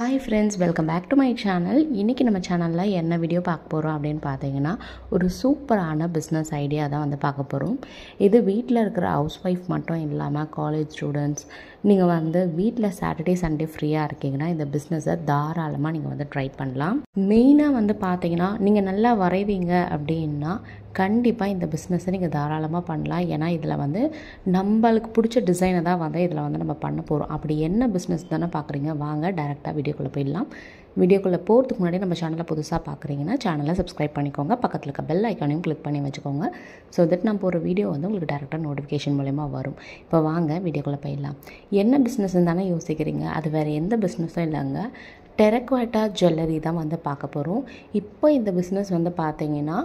Hi friends, welcome back to my channel. இன்னைக்கு நம்ம சேனல்ல என்ன வீடியோ பார்க்க போறோம் அப்படினு பாத்தீங்கன்னா ஒரு சூப்பரான பிசினஸ் ஐடியா தான் வந்து பார்க்க போறோம். இது வீட்ல இருக்கிற ஹவுஸ் வைஃப் மட்டும் இல்லாம காலேஜ் ஸ்டூடண்ட்ஸ் நீங்க வந்து வீட்ல சாட்டர்டே சண்டே ஃப்ரீயா இருக்கீங்கன்னா இந்த பிசினஸை தாராளமா நீங்க வந்து ட்ரை பண்ணலாம். மெயினா வந்து பாத்தீங்கன்னா நீங்க நல்லா வரைவீங்க அப்படினா கண்டிப்பா இந்த பிசினஸை நீங்க தாராளமா பண்ணலாம். ஏனா இதல வந்து நமக்கு பிடிச்ச டிசைனை தான் வந்து இதல வந்து நம்ம பண்ண போறோம். அப்படி என்ன பிசினஸ் தான பார்க்கறீங்க வாங்க டைரக்டா வீடியோக்குள்ள போயிடலாம். வீடியோக்குள்ள போறதுக்கு முன்னாடி நம்ம சேனலை புதுசா பார்க்கறீங்கன்னா சேனலை சப்ஸ்கிரைப் பண்ணிக்கோங்க. பக்கத்துல இருக்க பெல் ஐகானையும் கிளிக் பண்ணி வச்சுக்கோங்க. so that நான் போற வீடியோ வந்து உங்களுக்கு டைரக்டா நோட்டிஃபிகேஷன் மூலமா வரும். இப்போ வாங்க வீடியோக்குள்ள போயிடலாம். என்ன பிசினஸ்னு தானே யோசிக்கிறீங்க? அது வேற எந்த பிசினஸும் இல்லங்க. டெரகோட்டா ஜுவல்லரி தான் வந்து பார்க்க போறோம். இப்போ இந்த பிசினஸ் வந்து பாத்தீங்கன்னா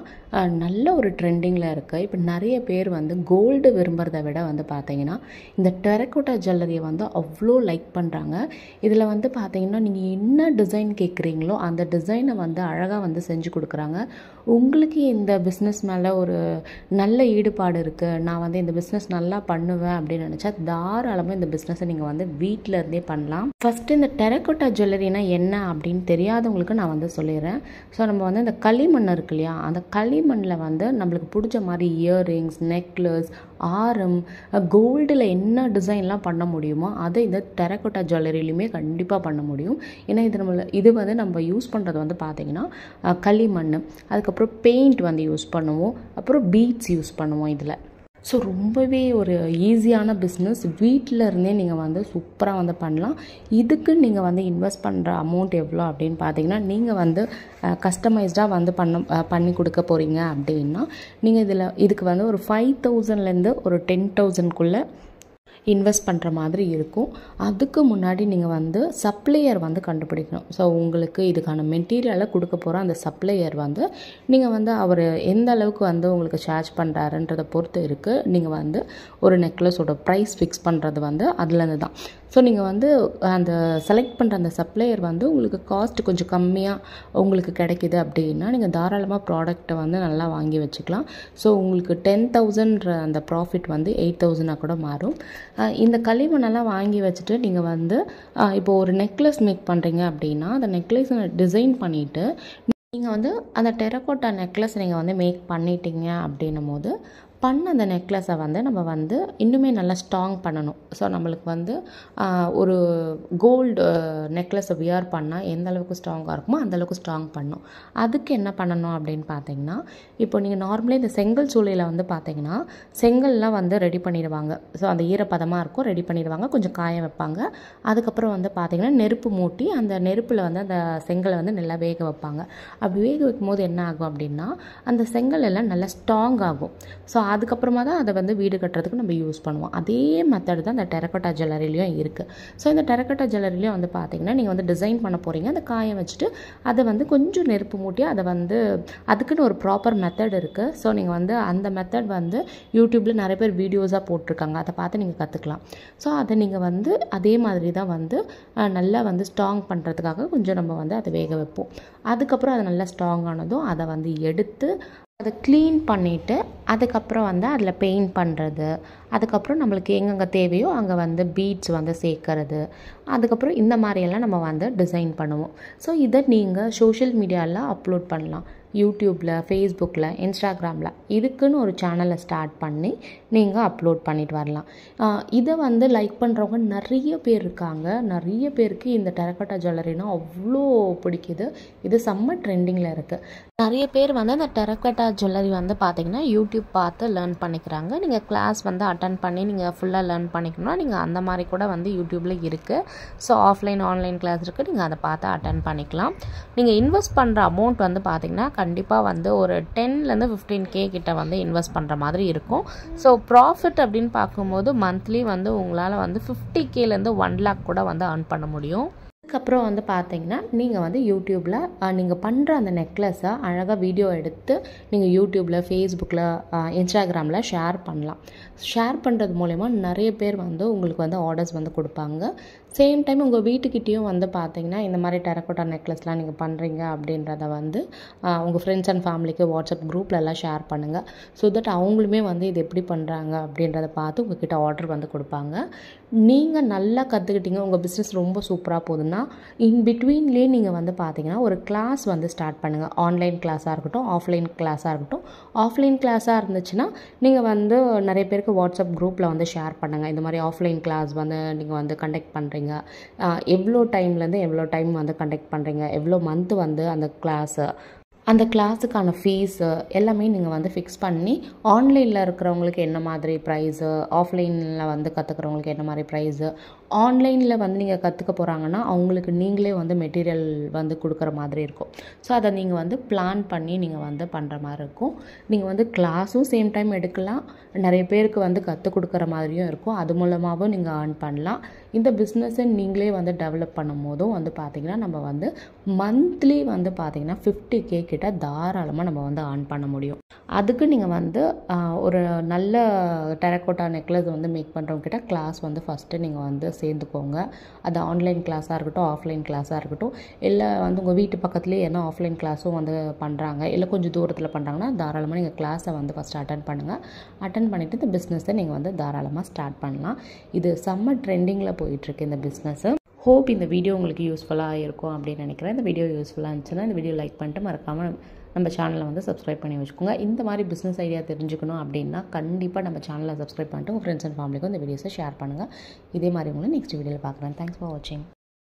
நல்ல ஒரு ட்ரெண்டிங்ல இருக்கு. இப்போ நிறைய பேர் வந்து கோல்ட் விரும்பறதை விட வந்து பாத்தீங்கன்னா இந்த டெரகோட்டா ஜுவல்லரியை வந்து அவ்ளோ லைக் பண்றாங்க. இதுல வந்து பாத்தீங்கன்னா நீங்க என்ன டிசைன் கேக்குறீங்களோ அந்த டிசைனை வந்து அழகா வந்து செஞ்சு கொடுக்கறாங்க. உங்களுக்கு இந்த பிசினஸ் மேல ஒரு நல்ல ஈடுபாடு இருக்கு. நான் வந்து இந்த பிசினஸ் நல்லா பண்ணுவேன் அப்படி நினைச்சா தாராளமா இந்த பிசினஸை நீங்க வந்து வீட்ல இருந்தே பண்ணலாம். ஃபர்ஸ்ட் இந்த டெரகோட்டா ஜுவல்லரினா என்ன அப்படினு தெரியாதவங்களுக்கு நான் வந்து சொல்லிறேன். சோ நம்ம வந்து இந்த களிமண் இருக்குலையா அந்த களிமண்ல வந்து நமக்கு பிடிச்ச மாதிரி இயரிங்ஸ், நெக்லஸ், ஆரம், கோல்ட்ல என்ன டிசைன்லாம் பண்ண முடியுமோ அதை இந்த டெரகோட்டா ஜுவல்லரியிலுமே கண்டிப்பா பண்ண முடியும். ஏனா இது வந்து நம்ம யூஸ் பண்றது வந்து பாத்தீங்கன்னா களிமண், அதுக்கு அப்புறம் பெயிண்ட் வந்து யூஸ் பண்ணுவோம், அப்புறம் பீட்ஸ் யூஸ் பண்ணுவோம் இதுல. ஸோ ரொம்பவே ஒரு ஈஸியான பிஸ்னஸ். வீட்டில் இருந்தே நீங்கள் வந்து சூப்பராக வந்து பண்ணலாம். இதுக்கு நீங்கள் வந்து இன்வெஸ்ட் பண்ணுற அமௌண்ட் எவ்வளோ அப்படின்னு பார்த்தீங்கன்னா நீங்கள் வந்து கஸ்டமைஸ்டாக வந்து பண்ணி கொடுக்க போகிறீங்க அப்படின்னா நீங்கள் இதுக்கு வந்து ஒரு 5,000லேருந்து ஒரு 10,000க்குள்ளே இன்வெஸ்ட் பண்ணுற மாதிரி இருக்கும். அதுக்கு முன்னாடி நீங்கள் வந்து சப்ளையர் வந்து கண்டுபிடிக்கணும். ஸோ உங்களுக்கு இதுக்கான மெட்டீரியலை கொடுக்க போகிற அந்த சப்ளையர் வந்து நீங்கள் வந்து அவர் எந்த அளவுக்கு வந்து உங்களுக்கு சார்ஜ் பண்ணுறாருன்றதை பொறுத்து இருக்குது. நீங்கள் வந்து ஒரு நெக்லஸோட ப்ரைஸ் ஃபிக்ஸ் பண்ணுறது வந்து அதுலேருந்து தான். ஸோ நீங்கள் வந்து அந்த செலக்ட் பண்ணுற அந்த சப்ளையர் வந்து உங்களுக்கு காஸ்ட் கொஞ்சம் கம்மியாக உங்களுக்கு கிடைக்கிது அப்படின்னா நீங்கள் தாராளமாக ப்ராடக்ட்டை வந்து நல்லா வாங்கி வச்சுக்கலாம். ஸோ உங்களுக்கு 10,000 அந்த ப்ராஃபிட் வந்து 8,000 கூட மாறும். இந்த களிமண்ணெல்லாம் வாங்கி வச்சுட்டு நீங்கள் வந்து இப்போ ஒரு நெக்லஸ் மேக் பண்ணுறீங்க அப்படின்னா அந்த நெக்லஸை டிசைன் பண்ணிவிட்டு நீங்கள் வந்து அந்த டெரகோட்டா நெக்லஸ் நீங்கள் வந்து மேக் பண்ணிட்டீங்க அப்படின்னும் போது அந்த நெக்லஸை வந்து நம்ம வந்து இன்னுமே நல்லா ஸ்ட்ராங் பண்ணணும். ஸோ நம்மளுக்கு வந்து ஒரு கோல்டு நெக்லஸை வியர் பண்ணால் எந்த அளவுக்கு ஸ்ட்ராங்காக இருக்குமோ அந்தளவுக்கு ஸ்ட்ராங் பண்ணணும். அதுக்கு என்ன பண்ணணும் அப்படின்னு பார்த்தீங்கன்னா இப்போ நீங்கள் நார்மலாக இந்த செங்கல் சூளையில் வந்து பார்த்தீங்கன்னா செங்கல்லாம் வந்து ரெடி பண்ணிடுவாங்க. ஸோ அந்த ஈரப்பதமாக இருக்கும், ரெடி பண்ணிடுவாங்க, கொஞ்சம் காய வைப்பாங்க. அதுக்கப்புறம் வந்து பார்த்தீங்கன்னா நெருப்பு மூட்டி அந்த நெருப்பில் வந்து அந்த செங்கலை வந்து நல்லா வேக வைப்பாங்க. அப்படி வேக வைக்கும் போது என்ன ஆகும் அப்படின்னா அந்த செங்கல் எல்லாம் நல்லா ஸ்ட்ராங் ஆகும். ஸோ அதுக்கப்புறமா தான் அதை வந்து வீடு கட்டுறதுக்கு நம்ம யூஸ் பண்ணுவோம். அதே மெத்தட் தான் இந்த டெரகோட்டா ஜுவல்லரிலையும் இருக்குது. ஸோ இந்த டெரகோட்டா ஜுவல்லரிலையும் வந்து பார்த்தீங்கன்னா நீங்கள் வந்து டிசைன் பண்ண போகிறீங்க. அதை காய வச்சுட்டு அதை வந்து கொஞ்சம் நெருப்பு மூட்டி அதை வந்து அதுக்குன்னு ஒரு ப்ராப்பர் மெத்தட் இருக்குது. ஸோ நீங்கள் வந்து அந்த மெத்தட் வந்து யூடியூப்பில் நிறைய பேர் வீடியோஸாக போட்டிருக்காங்க. அதை பார்த்து நீங்கள் கற்றுக்கலாம். ஸோ அதை நீங்கள் வந்து அதே மாதிரி தான் வந்து நல்லா வந்து ஸ்ட்ராங் பண்ணுறதுக்காக கொஞ்சம் நம்ம வந்து அதை வேக வைப்போம். அதுக்கப்புறம் அது நல்லா ஸ்ட்ராங் ஆனதும் அதை வந்து எடுத்து அதை க்ளீன் பண்ணிவிட்டு அதுக்கப்புறம் வந்து அதில் பெயிண்ட் பண்ணுறது, அதுக்கப்புறம் நம்மளுக்கு எங்கெங்கே தேவையோ அங்கே வந்து பீட்ஸ் வந்து சேர்க்கறது, அதுக்கப்புறம் இந்த மாதிரியெல்லாம் நம்ம வந்து டிசைன் பண்ணுவோம். ஸோ இதை நீங்கள் சோஷியல் மீடியாவில் அப்லோட் பண்ணலாம். யூடியூப்பில், ஃபேஸ்புக்கில், இன்ஸ்டாகிராமில் இதுக்குன்னு ஒரு சேனலை ஸ்டார்ட் பண்ணி நீங்கள் அப்லோட் பண்ணிட்டு வரலாம். இதை வந்து லைக் பண்ணுறவங்க நிறைய பேர் இருக்காங்க. நிறைய பேருக்கு இந்த டெரகோட்டா ஜுவல்லரினா அவ்வளோ பிடிக்குது. இது செம்ம ட்ரெண்டிங்கில் இருக்குது. நிறைய பேர் வந்து அந்த டெரகோட்டா ஜுவல்லரி வந்து பார்த்திங்கன்னா யூடியூப் பார்த்து லேர்ன் பண்ணிக்கிறாங்க. நீங்கள் கிளாஸ் வந்து அட்டன் பண்ணி நீங்கள் ஃபுல்லாக லேர்ன் பண்ணிக்கணும்னா நீங்கள் அந்த மாதிரி கூட வந்து யூடியூப்பில் இருக்குது. ஸோ ஆஃப்லைன் ஆன்லைன் கிளாஸ் இருக்குது, நீங்கள் அதை பார்த்து அட்டன் பண்ணிக்கலாம். நீங்கள் இன்வெஸ்ட் பண்ணுற அமௌண்ட் வந்து பார்த்திங்கன்னா கண்டிப்பாக வந்து ஒரு 10லேருந்து 15K கிட்ட வந்து இன்வெஸ்ட் பண்ணுற மாதிரி இருக்கும். ஸோ ப்ராஃபிட் அப்படின்னு பார்க்கும்போது மந்த்லி வந்து உங்களால் வந்து 50Kலேருந்து 1 lakh கூட வந்து earn பண்ண முடியும். அதுக்கப்புறம் வந்து பார்த்தீங்கன்னா நீங்கள் வந்து யூடியூப்பில் நீங்கள் பண்ணுற அந்த நெக்லஸை அழகாக வீடியோ எடுத்து நீங்கள் யூடியூப்பில், ஃபேஸ்புக்கில், இன்ஸ்டாகிராமில் ஷேர் பண்ணலாம். ஷேர் பண்ணுறது மூலமா நிறைய பேர் வந்து உங்களுக்கு வந்து ஆர்டர்ஸ் வந்து கொடுப்பாங்க. சேம் டைம் உங்கள் வீட்டுக்கிட்டேயும் வந்து பார்த்தீங்கன்னா இந்த மாதிரி டெரக்கோட்டா நெக்லஸ்லாம் நீங்கள் பண்ணுறீங்க அப்படின்றத வந்து உங்கள் ஃப்ரெண்ட்ஸ் அண்ட் ஃபேமிலிக்கு வாட்ஸ்அப் குரூப்லலாம் ஷேர் பண்ணுங்கள். ஸோ தட் அவங்களுமே வந்து இது எப்படி பண்ணுறாங்க அப்படின்றத பார்த்து உங்கள்கிட்ட ஆர்டர் வந்து கொடுப்பாங்க. நீங்கள் நல்லா கற்றுக்கிட்டீங்க, உங்கள் பிஸ்னஸ் ரொம்ப சூப்பராக போகுதுன்னா இன் பிட்வீன்லேயே நீங்கள் வந்து பார்த்தீங்கன்னா ஒரு கிளாஸ் வந்து ஸ்டார்ட் பண்ணுங்கள். ஆன்லைன் கிளாஸாக இருக்கட்டும், ஆஃப்லைன் கிளாஸாக இருக்கட்டும். ஆஃப்லைன் கிளாஸாக இருந்துச்சுன்னா நீங்கள் வந்து நிறைய பேருக்கு வாட்ஸ்அப் குரூப்பில் வந்து ஷேர் பண்ணுங்கள். இந்த மாதிரி ஆஃப்லைன் கிளாஸ் வந்து நீங்கள் வந்து கண்டக்ட் பண்ணுறீங்க, எவ்வளோ டைம்லேருந்து எவ்வளோ டைம் வந்து கண்டக்ட் பண்ணுறீங்க, எவ்வளோ மந்த் வந்து அந்த கிளாஸுக்கான ஃபீஸு எல்லாமே நீங்கள் வந்து ஃபிக்ஸ் பண்ணி ஆன்லைனில் இருக்கிறவங்களுக்கு என்ன மாதிரி ப்ரைஸு, ஆஃப்லைனில் வந்து கற்றுக்கிறவங்களுக்கு என்ன மாதிரி ப்ரைஸு, ஆன்லைனில் வந்து நீங்கள் கற்றுக்க போகிறாங்கன்னா அவங்களுக்கு நீங்களே வந்து மெட்டீரியல் வந்து கொடுக்குற மாதிரி இருக்கும். ஸோ அதை நீங்கள் வந்து பிளான் பண்ணி நீங்கள் வந்து பண்ணுற மாதிரி இருக்கும். நீங்கள் வந்து கிளாஸும் சேம் டைம் எடுக்கலாம், நிறைய பேருக்கு வந்து கற்றுக் கொடுக்குற மாதிரியும் இருக்கும். அது மூலமாகவும் நீங்கள் ஏர்ன் பண்ணலாம். இந்த பிஸ்னஸை நீங்களே வந்து டெவலப் பண்ணும் போதும் வந்து பார்த்திங்கன்னா நம்ம வந்து மந்த்லி வந்து பார்த்திங்கன்னா 50K கிட்ட தாராளமாக நம்ம வந்து ஏர்ன் பண்ண முடியும். அதுக்கு நீங்கள் வந்து ஒரு நல்ல டெரக்கோட்டா நெக்லஸ் வந்து மேக் பண்ணுறவங்க கிட்ட கிளாஸ் வந்து ஃபஸ்ட்டு நீங்கள் வந்து சேர்ந்துக்கோங்க. அது ஆன்லைன் கிளாஸாக இருக்கட்டும், ஆஃப்லைன் கிளாஸாக இருக்கட்டும், இல்லை வந்து உங்கள் வீட்டு பக்கத்துலேயே என்ன ஆஃப்லைன் கிளாஸும் வந்து பண்ணுறாங்க, இல்லை கொஞ்சம் தூரத்தில் பண்ணுறாங்கன்னா தாராளமாக நீங்கள் கிளாஸை வந்து ஃபஸ்ட்டு அட்டன் பண்ணுங்கள். அட்டன் பண்ணிவிட்டு இந்த பிஸ்னஸை நீங்கள் வந்து தாராளமாக ஸ்டார்ட் பண்ணலாம். இது செம்ம ட்ரெண்டிங்கில் போயிட்டுருக்கு இந்த பிஸ்னஸ்ஸு. ஹோப் இந்த வீடியோ உங்களுக்கு யூஸ்ஃபுல்லாக இருக்கும் அப்படின்னு நினைக்கிறேன். இந்த வீடியோ யூஸ்ஃபுல்லாக இருந்துச்சுன்னா இந்த வீடியோ லைக் பண்ணிட்டு மறக்காமல் நம்ம சேனலை வந்து சப்ஸ்கிரைப் பண்ணி வச்சுக்கோங்க. இந்த மாதிரி பிஸ்னஸ் ஐடியா தெரிஞ்சுக்கணும் அப்படின்னா கண்டிப்பாக நம்ம சேனலை சப்ஸ்கிரைப் பண்ணிட்டு உங்கள் ஃப்ரெண்ட்ஸ் அண்ட் ஃபேமிலிக்கும் இந்த வீடியோஸை ஷேர் பண்ணுங்கள். இதே மாதிரி உங்களை நெக்ஸ்ட் வீடியோவில் பார்க்குறேன். தேங்க்ஸ் ஃபார் வாட்சிங்.